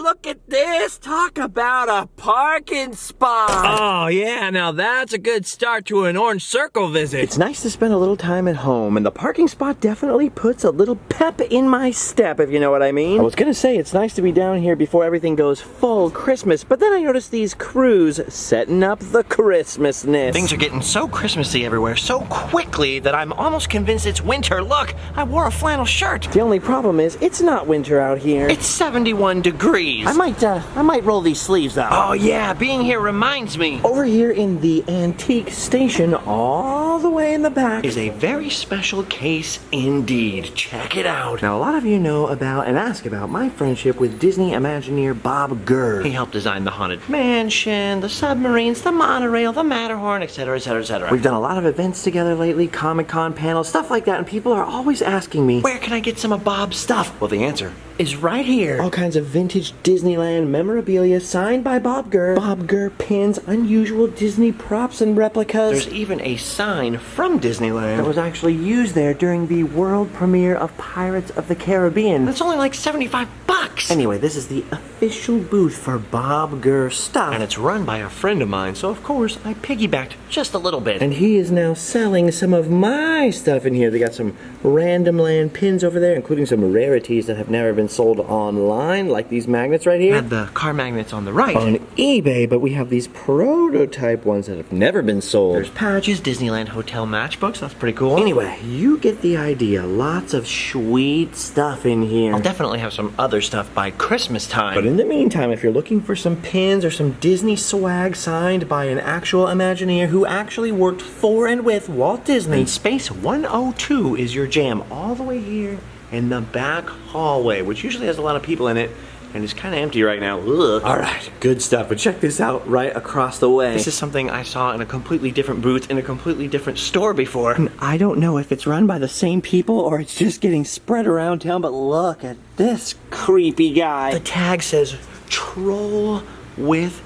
look at this. Talk about a parking spot. Oh, yeah, now that's a good start to an Orange Circle visit. It's nice to spend a little time at home, and the parking spot definitely puts a little pep in my step, if you know what I mean. I was gonna say it's nice to be down here before everything goes full Christmas, but then I noticed these crews setting up the Christmasness. Things are getting so Christmassy everywhere so quickly that I'm almost convinced it's winter. Look, I wore a flannel shirt. The only problem is it's not winter out here. It's 71 degrees. I might roll these sleeves out. Oh yeah, being here reminds me. Over here in the antique station, all the way in the back, is a very special case indeed. Check it out. Now, a lot of you know about and ask about my friendship with Disney Imagineer Bob Gurr. He helped design the Haunted Mansion, the submarines, the monorail, the Matterhorn, etc., etc., etc. We've done a lot of events together lately, Comic-Con panels, stuff like that, and people are always asking me, where can I get some of Bob's stuff? Well, the answer is right here. All kinds of vintage Disneyland memorabilia signed by Bob Gurr. Bob Gurr pins, unusual Disney props and replicas. There's even a sign from Disneyland that was actually used there during the world premiere of Pirates of the Caribbean. That's only like 75 bucks. Anyway, this is the official booth for Bob Gurr stuff. And it's run by a friend of mine, so of course I piggybacked just a little bit. And he is now selling some of my stuff in here. They got some random land pins over there, including some rarities that have never been sold online, like these magnets right here. And the car magnets on the right. On eBay, but we have these prototype ones that have never been sold. There's patches, Disneyland Hotel matchbooks, that's pretty cool. Anyway, you get the idea. Lots of sweet stuff in here. I'll definitely have some other stuff by Christmas time. But in the meantime, if you're looking for some pins or some Disney swag signed by an actual Imagineer who actually worked for and with Walt Disney, then Space 102 is your jam, all the way here in the back hallway, which usually has a lot of people in it, and it's kind of empty right now. Ugh. All right, good stuff, but check this out right across the way. This is something I saw in a completely different booth in a completely different store before. And I don't know if it's run by the same people or it's just getting spread around town, but look at this creepy guy. The tag says, troll with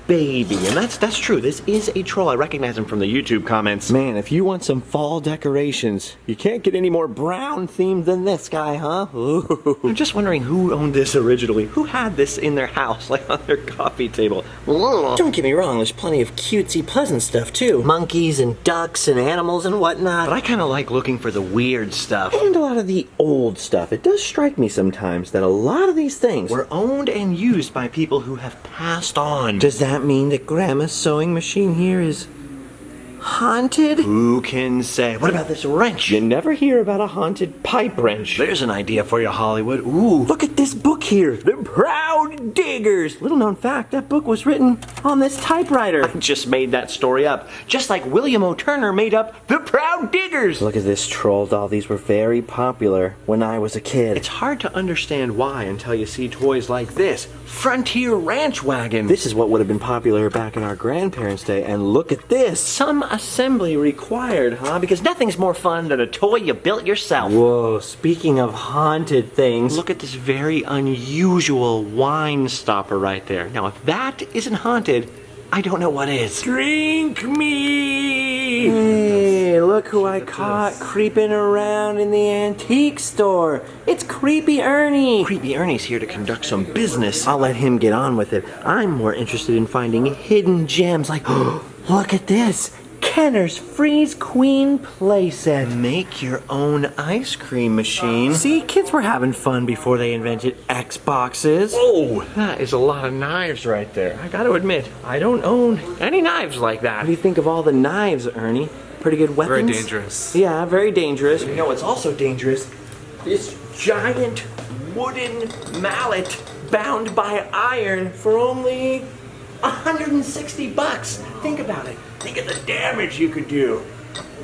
baby, and that's true. This is a troll. I recognize him from the YouTube comments. Man, if you want some fall decorations, you can't get any more brown themed than this guy, huh? Ooh. I'm just wondering who owned this originally. Who had this in their house, like on their coffee table? Ugh. Don't get me wrong, there's plenty of cutesy pleasant stuff too. Monkeys and ducks and animals and whatnot. But I kind of like looking for the weird stuff. And a lot of the old stuff. It does strike me sometimes that a lot of these things were owned and used by people who have passed on. Does that mean that Grandma's sewing machine here is haunted? Who can say? What about this wrench? You never hear about a haunted pipe wrench. There's an idea for you, Hollywood. Ooh. Look at this book here, The Proud Diggers. Little known fact, that book was written on this typewriter. I just made that story up. Just like William O. Turner made up The Proud Diggers. Look at this troll doll. These were very popular when I was a kid. It's hard to understand why until you see toys like this. Frontier Ranch Wagon. This is what would have been popular back in our grandparents' day, and look at this. Some assembly required, huh? Because nothing's more fun than a toy you built yourself. Whoa, speaking of haunted things. Look at this very unusual wine stopper right there. Now, if that isn't haunted, I don't know what is. Drink me! Hey, look who I caught creeping around in the antique store. It's Creepy Ernie. Creepy Ernie's here to conduct some business. I'll let him get on with it. I'm more interested in finding hidden gems like, look at this. Kenner's Freeze Queen playset. Make your own ice cream machine. See, kids were having fun before they invented Xboxes. Oh, that is a lot of knives right there. I gotta admit, I don't own any knives like that. What do you think of all the knives, Ernie? Pretty good weapons? Very dangerous. Yeah, very dangerous. You know what's also dangerous? This giant wooden mallet bound by iron for only 160 bucks. Think about it. Think of the damage you could do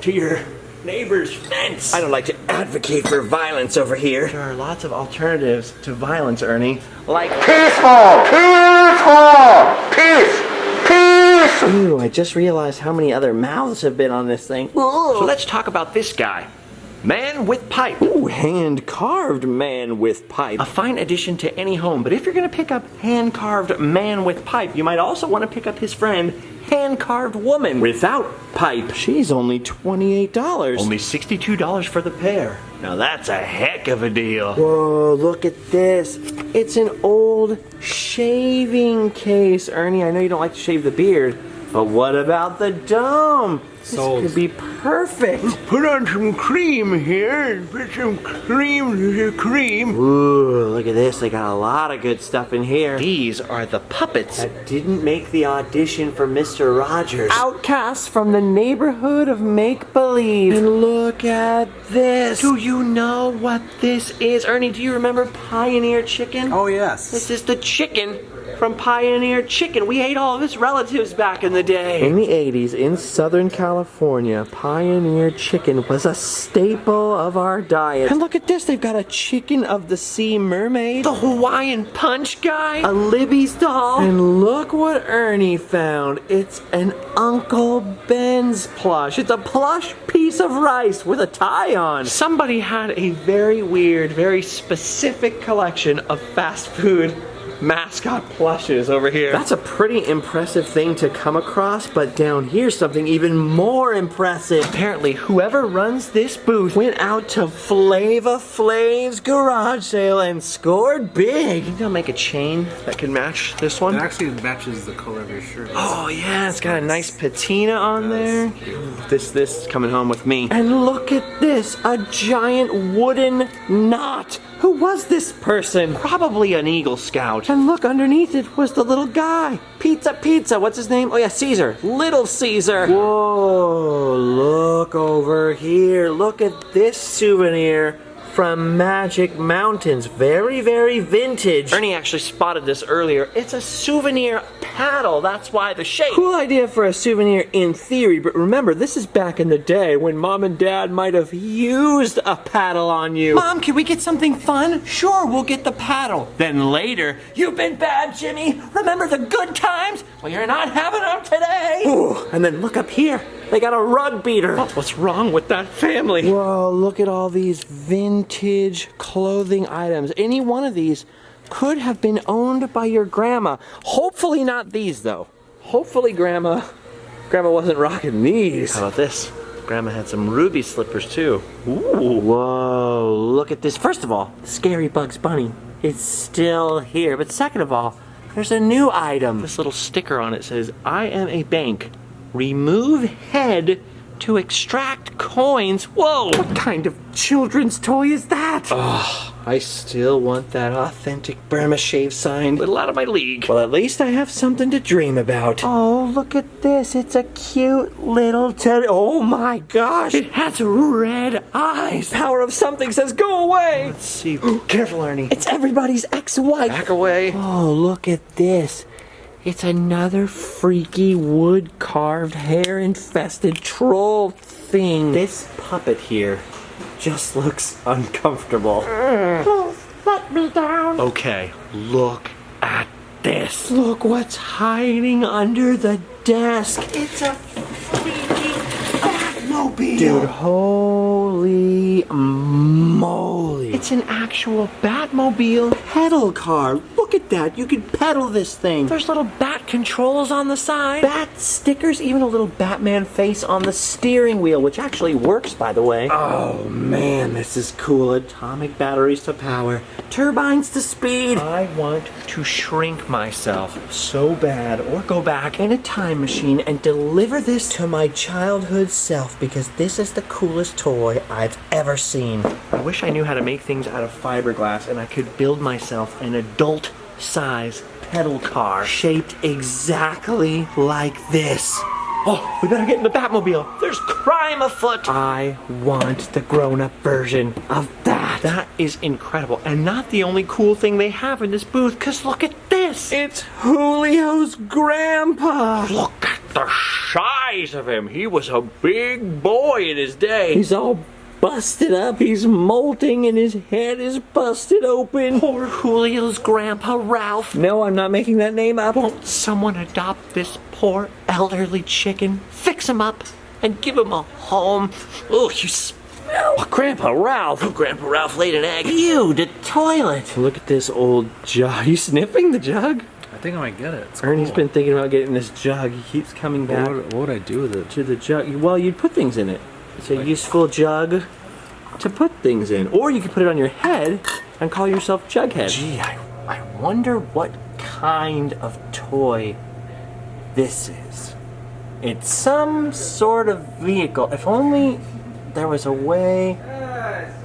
to your neighbor's fence. I don't like to advocate for violence over here. There are lots of alternatives to violence, Ernie. Like peaceful! Peaceful! Peace! Peace! Ooh, I just realized how many other mouths have been on this thing. Ooh. So let's talk about this guy. Man with pipe. Ooh, hand-carved man with pipe. A fine addition to any home, but if you're gonna pick up hand-carved man with pipe, you might also want to pick up his friend, hand-carved woman without pipe. She's only $28. Only $62 for the pair. Now that's a heck of a deal. Whoa, look at this. It's an old shaving case. Ernie, I know you don't like to shave the beard, but what about the dome? Sold. This could be perfect. Put on some cream here. Put some cream. Ooh, look at this. They got a lot of good stuff in here. These are the puppets. That didn't make the audition for Mr. Rogers. Outcasts from the neighborhood of make-believe. And look at this. Do you know what this is? Ernie, do you remember Pioneer Chicken? Oh, yes. This is the chicken from Pioneer Chicken. We ate all of his relatives back in the day. In the 80s, in Southern California, Pioneer Chicken was a staple of our diet. And look at this, they've got a Chicken of the Sea mermaid, The Hawaiian Punch guy. a Libby's doll, and look what Ernie found. It's an Uncle Ben's plush. It's a plush piece of rice with a tie on. Somebody had a very weird, very specific collection of fast food mascot plushes over here. That's a pretty impressive thing to come across, but down here's something even more impressive. Apparently, whoever runs this booth Went out to Flava Flav's garage sale and scored big. Think they'll make a chain that can match this one? It actually matches the color of your shirt. Oh yeah, it's got a nice patina on there. This is coming home with me. And look at this, a giant wooden knot. Who was this person? Probably an Eagle Scout. And look, underneath it was the little guy. Pizza, what's his name? Oh yeah, Caesar. Little Caesar. Whoa, look over here. Look at this souvenir from Magic Mountains. Very, very vintage. Ernie actually spotted this earlier. It's a souvenir paddle. That's why the shape. Cool idea for a souvenir in theory, but remember, this is back in the day when Mom and Dad might have used a paddle on you. Mom, can we get something fun? Sure, we'll get the paddle. Then later, you've been bad, Jimmy. Remember the good times? Well, you're not having them today. Ooh, and then look up here. They got a rug beater. What's wrong with that family? Whoa, look at all these vintage clothing items. Any one of these could have been owned by your grandma. Hopefully not these, though. Hopefully Grandma wasn't rocking these. How about this? Grandma had some ruby slippers, too. Ooh. Whoa, look at this. First of all, Scary Bugs Bunny is still here. But second of all, there's a new item. This little sticker on it says, I am a bank. Remove head to extract coins. Whoa! What kind of children's toy is that? Oh, I still want that authentic Burma shave sign. A little out of my league. Well, at least I have something to dream about. Oh, look at this. It's a cute little teddy. Oh my gosh. It has red eyes. Power of something says go away. Let's see. Careful, Ernie. It's everybody's ex-wife. Back away. Oh, look at this. It's another freaky wood-carved, hair-infested troll thing. This puppet here just looks uncomfortable. Please, let me down. Okay, look at this. Look what's hiding under the desk. It's a freaky Batmobile. Dude, holy moly. It's an actual Batmobile. Pedal car. Look at that. You can pedal this thing. There's little bat controls on the side. Bat stickers, even a little Batman face on the steering wheel, which actually works, by the way. Oh man, this is cool. Atomic batteries to power, turbines to speed. I want to shrink myself so bad, or go back In a time machine and deliver this to my childhood self, because this is the coolest toy I've ever seen. I wish I knew how to make things out of fiberglass and I could build myself an adult-size pedal car. Shaped exactly like this. Oh, we better get in the Batmobile. There's crime afoot. I want the grown-up version of that. That is incredible. And not the only cool thing they have in this booth, because look at this. It's Julio's grandpa. Look at the size of him. He was a big boy in his day. He's all busted up, he's molting, and his head is busted open. Poor Julio's grandpa, Ralph. No, I'm not making that name up. Won't someone adopt this poor elderly chicken, fix him up, and give him a home? Oh, you smell. Oh, Grandpa Ralph. Oh, Grandpa Ralph laid an egg. Ew, the toilet. Look at this old jug. Are you sniffing the jug? I think I might get it. It's Ernie's cool. been thinking about getting this jug. He keeps coming back What would I do with it? to the jug. Well, you'd put things in it. It's a useful jug to put things in. Or you could put it on your head and call yourself Jughead. Gee, I wonder what kind of toy this is. It's some sort of vehicle. If only there was a way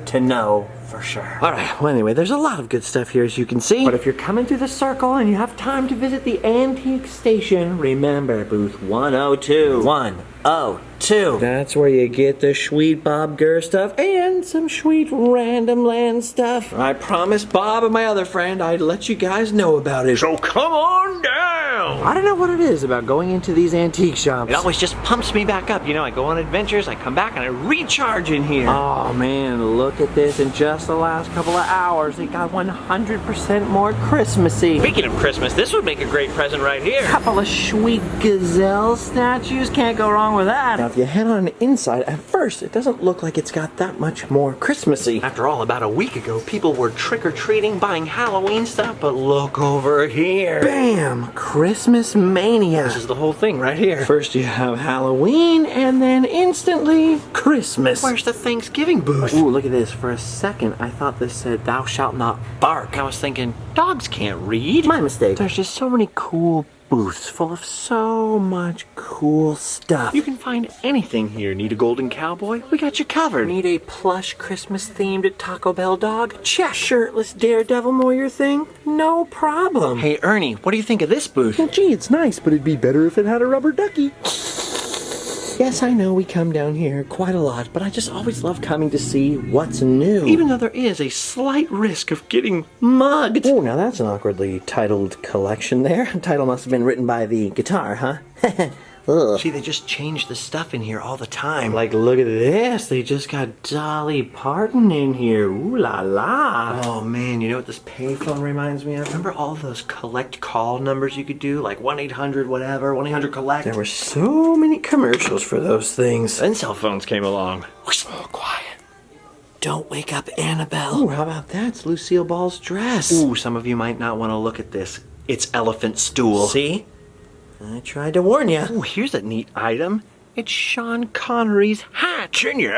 to know for sure. All right, well anyway, there's a lot of good stuff here as you can see. But if you're coming through the circle and you have time to visit the antique station, remember booth 102. 102. That's where you get the sweet Bob Gurr stuff and some sweet random land stuff. I promised Bob and my other friend I'd let you guys know about it. So come on down. I don't know what it is about going into these antique shops. It always just pumps me back up. You know, I go on adventures, I come back and I recharge in here. Oh man, look at this. In just the last couple of hours, it got 100% more Christmassy. Speaking of Christmas, this would make a great present right here. Couple of sweet gazelle statues, can't go wrong with that. Now if you head on the inside, at first it doesn't look like it's got that much more Christmassy. After all, about a week ago, people were trick-or-treating, buying Halloween stuff, but look over here. Bam! Christmas mania. This is the whole thing right here. First you have Halloween, and then instantly Christmas. Where's the Thanksgiving booth? Ooh, look at this. For a second, I thought this said, "Thou shalt not bark." I was thinking, dogs can't read. My mistake. There's just so many cool booths full of so much cool stuff. You can find anything here. Need a golden cowboy? We got you covered. Need a plush Christmas themed Taco Bell dog? Check. Shirtless daredevil more your thing? No problem. Hey Ernie, what do you think of this booth? Well gee, it's nice, but it'd be better if it had a rubber ducky. Yes, I know we come down here quite a lot, but I just always love coming to see what's new. Even though there is a slight risk of getting mugged. Oh, now that's an awkwardly titled collection there. The title must have been written by the guitar, huh? Ugh. See, they just change the stuff in here all the time. Like, look at this. They just got Dolly Parton in here. Ooh la la. Oh man, you know what this payphone reminds me of? Remember all those collect call numbers you could do? Like 1-800 whatever, 1-800-COLLECT? There were so many commercials for those things. Then cell phones came along. Oh, quiet. Don't wake up Annabelle. Ooh, how about that? It's Lucille Ball's dress. Ooh, some of you might not want to look at this. It's elephant stool. See? I tried to warn you. Oh, here's a neat item. It's Sean Connery's hat. Junior,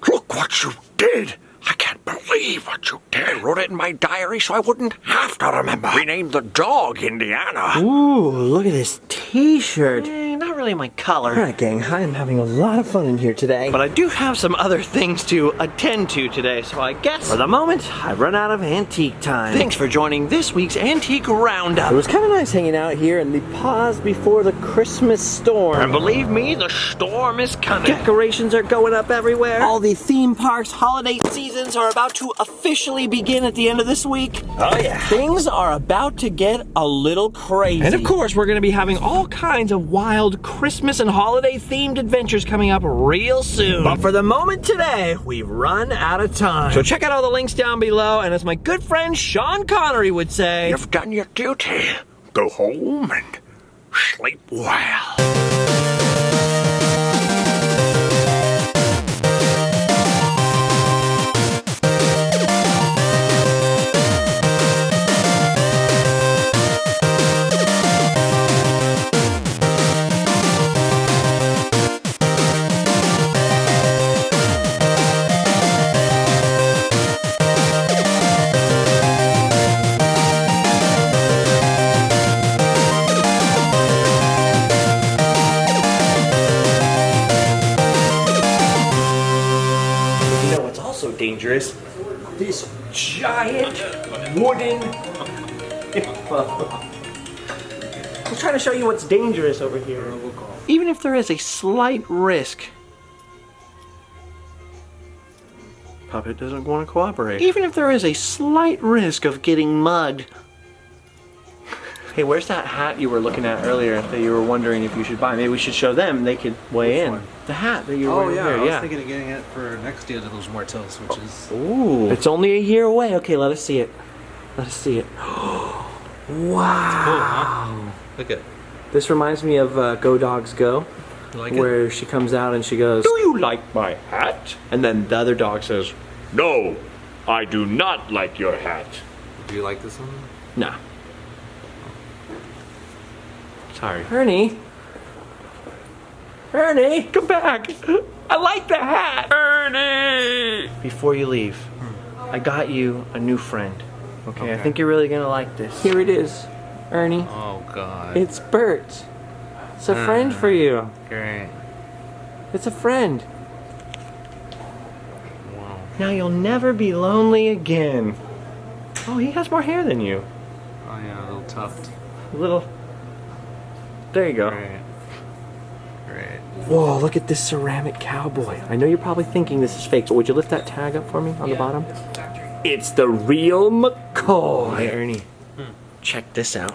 look what you did. I can't believe what you did. I wrote it in my diary so I wouldn't have to remember. We named the dog Indiana. Ooh, look at this t-shirt. Not really my color. All right, gang, I am having a lot of fun in here today. But I do have some other things to attend to today, so I guess for the moment, I've run out of antique time. Thanks for joining this week's Antique Roundup. It was kind of nice hanging out here in the pause before the Christmas storm. And believe me, the storm is coming. Decorations are going up everywhere. All the theme parks' holiday seasons are about to officially begin at the end of this week. Oh yeah. Things are about to get a little crazy. And of course, we're going to be having all kinds of wild Christmas and holiday themed adventures coming up real soon. But for the moment today, we've run out of time. So check out all the links down below, and as my good friend Sean Connery would say, you've done your duty. Go home and sleep well. Dangerous. This giant wooden. I'm trying to show you what's dangerous over here. Even if there is a slight risk. Puppet doesn't want to cooperate. Even if there is a slight risk of getting mugged. Hey, where's that hat you were looking at earlier that you were wondering if you should buy? Maybe we should show them. They could weigh in. The hat that you were wearing here. I was thinking of getting it for next Dia de los Muertos, which is... Ooh. It's only a year away. Okay, let us see it. Let us see it. Wow. Cool, huh? Look at it. This reminds me of Go Dogs Go. Like where it? she comes out and she goes, "Do you like my hat?" And then the other dog says, "No, I do not like your hat." Do you like this one? No. Sorry. Ernie! Ernie, come back! I like the hat. Ernie! Before you leave, I got you a new friend. Okay, I think you're really gonna like this. Here it is, Ernie. Oh God. It's Bert. It's a friend for you. Great. It's a friend. Wow. Now you'll never be lonely again. Oh, he has more hair than you. Oh yeah, a little tuft. A little. There you go. Great. Great. Whoa, look at this ceramic cowboy. I know you're probably thinking this is fake, but would you lift that tag up for me on the bottom? It's the real McCoy. Hey, Ernie, check this out.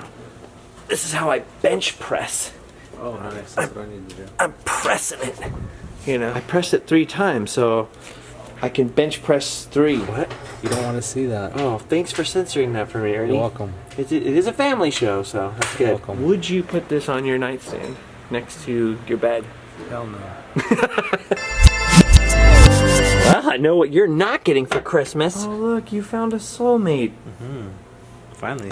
This is how I bench press. Oh, nice. That's what I need to do. I'm pressing it. You know, I pressed it 3 times, so I can bench press 3. What? You don't want to see that. Oh, thanks for censoring that for me, Ernie. You're welcome. It is a family show, so that's good. Welcome. Would you put this on your nightstand next to your bed? Hell no. Well, I know what you're not getting for Christmas. Oh, look, you found a soulmate. Finally.